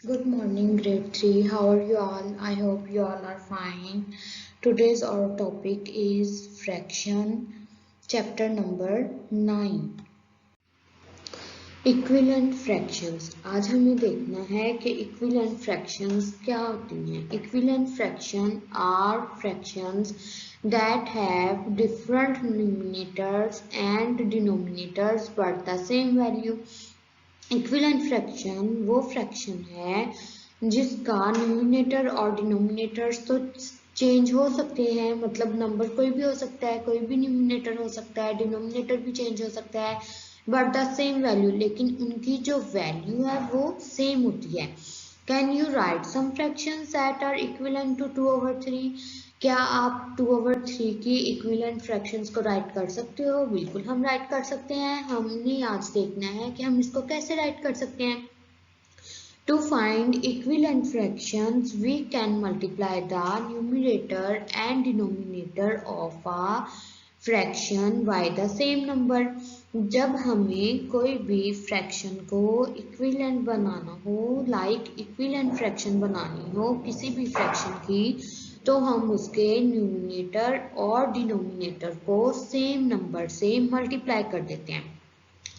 Good morning, grade 3. How are you all? I hope you all are fine. Today's our topic is fraction, chapter number 9. Equivalent fractions. आज हमें देखना है कि equivalent fractions क्या होती हैं. Equivalent fraction are fractions that have different numerators and denominators but the same value. Equivalent fraction वो fraction है जिसका न्यूमिनेटर और डिनोमिनेटर्स तो चेंज हो सकते हैं, मतलब नंबर कोई भी हो सकता है, कोई भी न्यूमिनेटर हो सकता है, डिनोमिनेटर भी चेंज हो सकता है, बट द सेम वैल्यू, लेकिन उनकी जो वैल्यू है वो सेम होती है. Can you write some fractions that are equivalent to 2/3? क्या आप 2/3 की इक्विवेलेंट फ्रैक्शंस को राइट कर सकते हो? बिल्कुल हम राइट कर सकते हैं. हमने आज देखना है कि हम इसको कैसे राइट कर सकते हैं. To find equivalent fractions, we can multiply the numerator and denominator of a fraction by the same number. जब हमें कोई भी फ्रैक्शन को इक्विवेलेंट बनाना हो, लाइक इक्विवेलेंट फ्रैक्शन बनानी हो किसी भी फ्रैक्शन की, तो हम उसके न्यूमिनेटर और डिनोमिनेटर को सेम नंबर से मल्टीप्लाई कर देते हैं.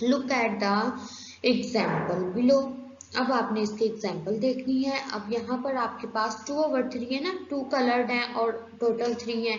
Look at the example below. अब आपने इसकी एग्जाम्पल देखनी है. अब यहाँ पर आपके पास 2/3 है ना, 2 कलर्ड है और टोटल 3 है.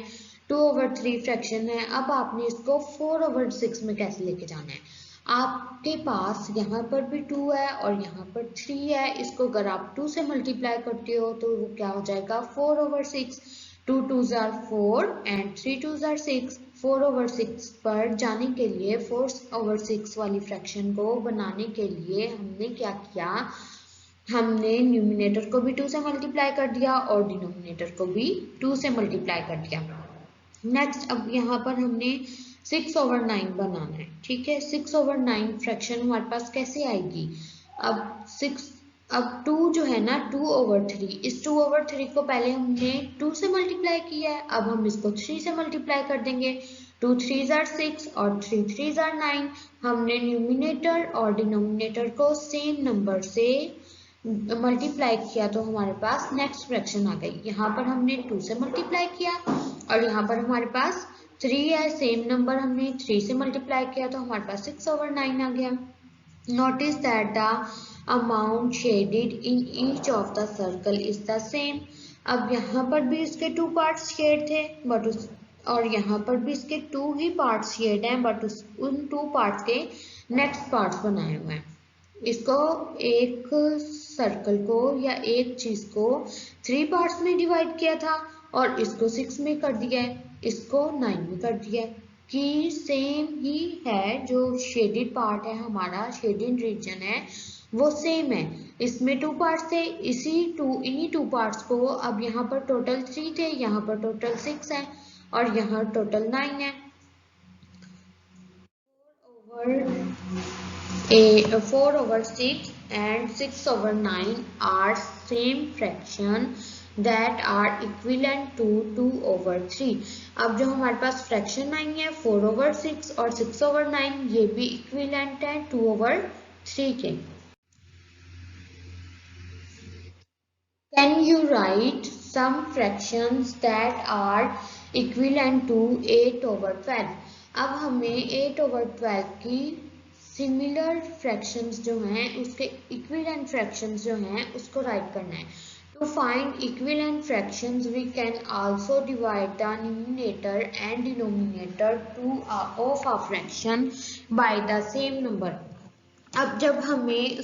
2/3 फ्रैक्शन है. अब आपने इसको 4/6 में कैसे लेके जाना है. आपके पास यहाँ पर भी 2 है और यहाँ पर 3 है. इसको अगर आप 2 से मल्टीप्लाई करते हो तो वो क्या हो जाएगा, 4/6. 2 2s are 4 and 3 2s are 6. 4/6 पर जाने के लिए 4/6 वाली फ्रैक्शन को बनाने के लिए हमने क्या किया, हमने न्यूमिनेटर को भी 2 से मल्टीप्लाई कर दिया और डिनोमिनेटर को भी 2 से मल्टीप्लाई कर दिया. नेक्स्ट अब यहाँ पर हमने 6/9 बनाना है. ठीक है, 6/9 फ्रैक्शन हमारे पास कैसे आएगी. अब 2 जो है ना, 2/3, इस 2/3 को पहले हमने 2 से मल्टीप्लाई किया है, अब हम इसको 3 से मल्टीप्लाई कर देंगे. 2 3s are 6 और 3 3s are 9. हमने न्यूमिनेटर और डिनोमिनेटर को सेम नंबर से मल्टीप्लाई किया तो हमारे पास नेक्स्ट फ्रैक्शन आ गई. यहाँ पर हमने 2 से मल्टीप्लाई किया और यहाँ पर हमारे पास 3 है, सेम नंबर हमने 3 से मल्टीप्लाई किया तो हमारे पास 6/9 आ गया. Notice that the amount shaded in each of the circle is the same. अब यहाँ पर भी इसके 2 पार्ट्स शेड थे और यहाँ पर भी इसके 2 ही पार्ट्स शेड हैं, बट उन 2 पार्ट्स के नेक्स्ट पार्ट्स बनाए हुए हैं. इसको एक सर्कल को या एक चीज को 3 पार्ट्स में डिवाइड किया था और इसको 6 में कर दिया है, इसको 9 में कर दिया है. कि सेम ही है, जो शेडेड पार्ट है हमारा, शेडेड रीजन है वो सेम है. इसमें 2 पार्ट्स थे, इन्हीं 2 पार्ट्स को अब यहाँ पर टोटल 3 थे, यहाँ पर टोटल 6 है और यहाँ टोटल 9 है. 4/6 and 6/9 are same fraction that are equivalent to 2/3. अब जो हमारे पास फ्रैक्शन आएंगे 4/6 और 6/9, ये भी इक्विवेलेंट है 2/3 के. Can you write some fractions that are equivalent to 8/12? अब हमें 8/12 की सिमिलर फ्रैक्शंस जो हैं उसके इक्विवेलेंट फ्रैक्शंस जो हैं उसको राइट करना है. To find equivalent fractions, we can also divide the numerator and denominator of a fraction by the same number. अब जब हमें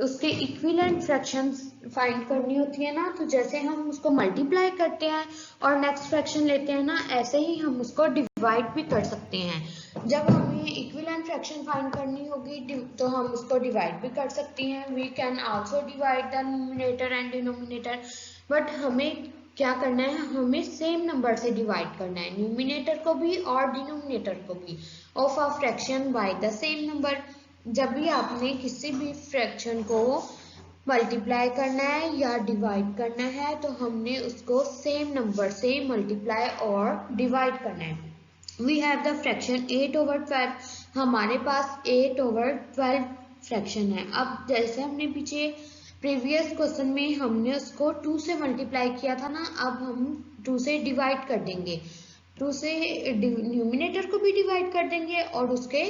उसके इक्विवेलेंट फ्रैक्शंस फाइंड करनी होती है ना, तो जैसे हम उसको मल्टीप्लाई करते हैं और नेक्स्ट फ्रैक्शन लेते हैं ना, ऐसे ही हम उसको डिवाइड भी कर सकते हैं. जब हमें इक्विवेलेंट फ्रैक्शन फाइंड करनी होगी तो हम उसको डिवाइड भी कर सकते हैं. We can also divide the numerator and denominator, but हमें क्या करना है, हमें सेम नंबर से डिवाइड करना है, न्यूमिनेटर को भी और डिनोमिनेटर को भी, of a fraction by the same number. जब भी आपने किसी भी फ्रैक्शन को मल्टीप्लाई करना है या डिवाइड करना है तो हमने उसको सेम नंबर से मल्टीप्लाई और डिवाइड करना है. We have the fraction 8/12. हमारे पास 8/12 फ्रैक्शन है. अब जैसे हमने पीछे प्रीवियस क्वेश्चन में हमने उसको 2 से मल्टीप्लाई किया था ना, अब हम 2 से डिवाइड कर देंगे, 2 से न्यूमिनेटर को भी डिवाइड कर देंगे और उसके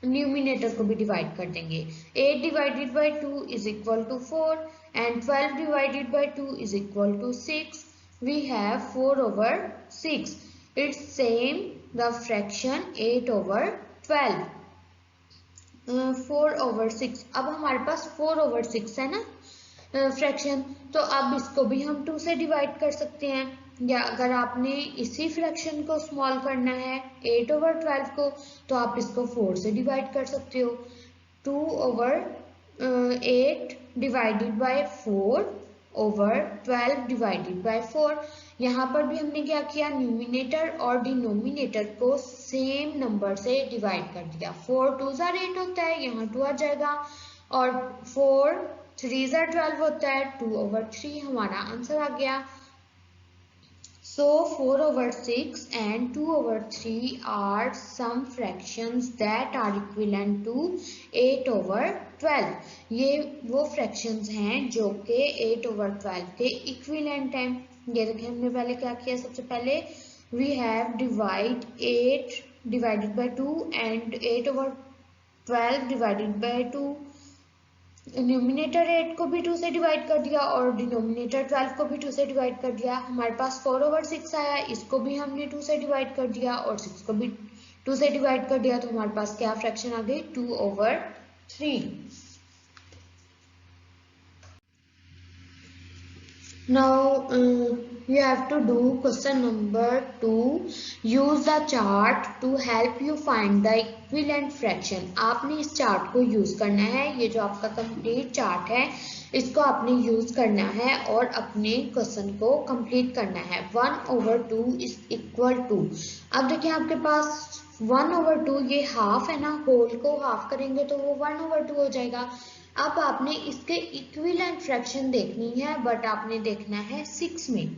न्यूमिनेटर को भी डिवाइड कर देंगे। 8 divided by 2 is equal to 4 and 12 divided by 2 is equal to 6. We have 4 over 6. It's same the fraction 8 over 12. 4 over 6. अब हमारे पास 4 over 6 है ना फ्रैक्शन, तो अब इसको भी हम 2 से डिवाइड कर सकते हैं, या अगर आपने इसी फ्रैक्शन को स्मॉल करना है 8 over 12 को, तो आप इसको 4 से डिवाइड कर सकते हो। 2 over 8 divided by 4 over 12 divided by 4। यहाँ पर भी हमने क्या किया, न्यूमिनेटर और डिनोमिनेटर को सेम नंबर से डिवाइड कर दिया। 4 2 जार 8 होता है, यहाँ 2 आ जाएगा, और 4 3 जार 12 होता है, 2 over 3 हमारा आंसर आ गया। So 4 over 6 and 2 over 3 are some fractions that are equivalent to 8 over 12. ये वो fractions हैं जो कि 8 over 12 के equivalent हैं। ये देखिए हमने पहले क्या किया, सबसे पहले we have divide 8 divided by 2 and 8 over 12 divided by 2. Numerator 8 को भी 2 से डिवाइड कर दिया और डिनोमिनेटर 12 को भी 2 से डिवाइड कर दिया। हमारे पास 4 over 6 आया, इसको भी हमने 2 से डिवाइड कर दिया और 6 को भी 2 से डिवाइड कर दिया, तो हमारे पास क्या फ्रैक्शन आ गई, 2 over 3. Now you have to do question number 2. Use the chart to help you find the equivalent fraction. आपने इस चार्ट को यूज करना है, ये जो आपका कंप्लीट चार्ट है इसको आपने यूज करना है और अपने क्वेश्चन को कंप्लीट करना है। 1 over 2 इज इक्वल टू, अब देखिए आपके पास 1 over 2 ये हाफ है ना, होल को हाफ करेंगे तो वो 1 over 2 हो जाएगा। अब आपने इसके इक्विवेलेंट फ्रैक्शन देखनी है, बट आपने देखना है 6 में,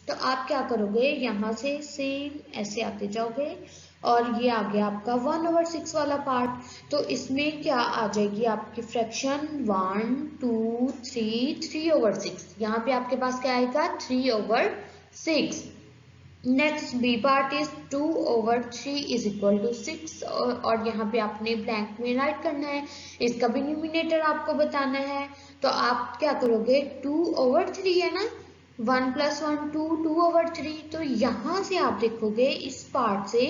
तो आप क्या करोगे, यहाँ से सेम ऐसे आते जाओगे और ये आ गया आपका 1 over 6 वाला पार्ट, तो इसमें क्या आ जाएगी आपकी फ्रैक्शन 1 2 3 3 over 6, यहाँ पे आपके पास क्या आएगा 3 over 6। Next B part is 2 over 3 is equal to 6, और यहाँ पे आपने ब्लैंक में राइट करना है, इसका भी न्यूमिनेटर आपको बताना है, तो आप क्या करोगे 2 over 3 है ना, 1 + 1 2 2 over 3, तो यहाँ से आप देखोगे इस पार्ट से,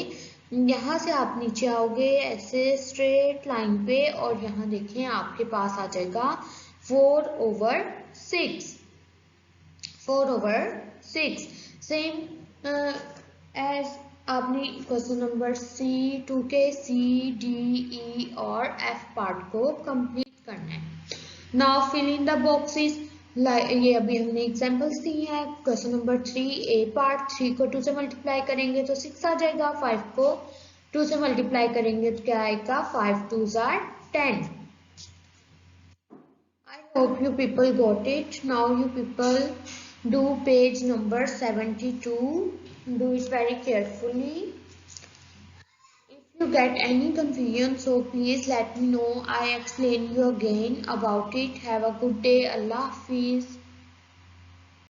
यहाँ से आप नीचे आओगे ऐसे स्ट्रेट लाइन पे और यहाँ देखें आपके पास आ जाएगा 4 over 6, 4 over 6। सेम एज आपने क्वेश्चन नंबर C2 के C, D, E और F पार्ट को कंप्लीट करना है। Now fill in the boxes, ये अभी हमने एग्जांपल्स दी हैं। क्वेश्चन नंबर 3 A पार्ट, 3 को 2 से मल्टीप्लाई करेंगे तो 6 आ जाएगा, 5 को 2 से मल्टीप्लाई करेंगे तो क्या आएगा, 5 2s are 10। I hope you people got it. Now you people do page number 72. Do it very carefully. If you get any confusion, so please let me know. I explain you again about it. Have a good day. Allah Hafiz.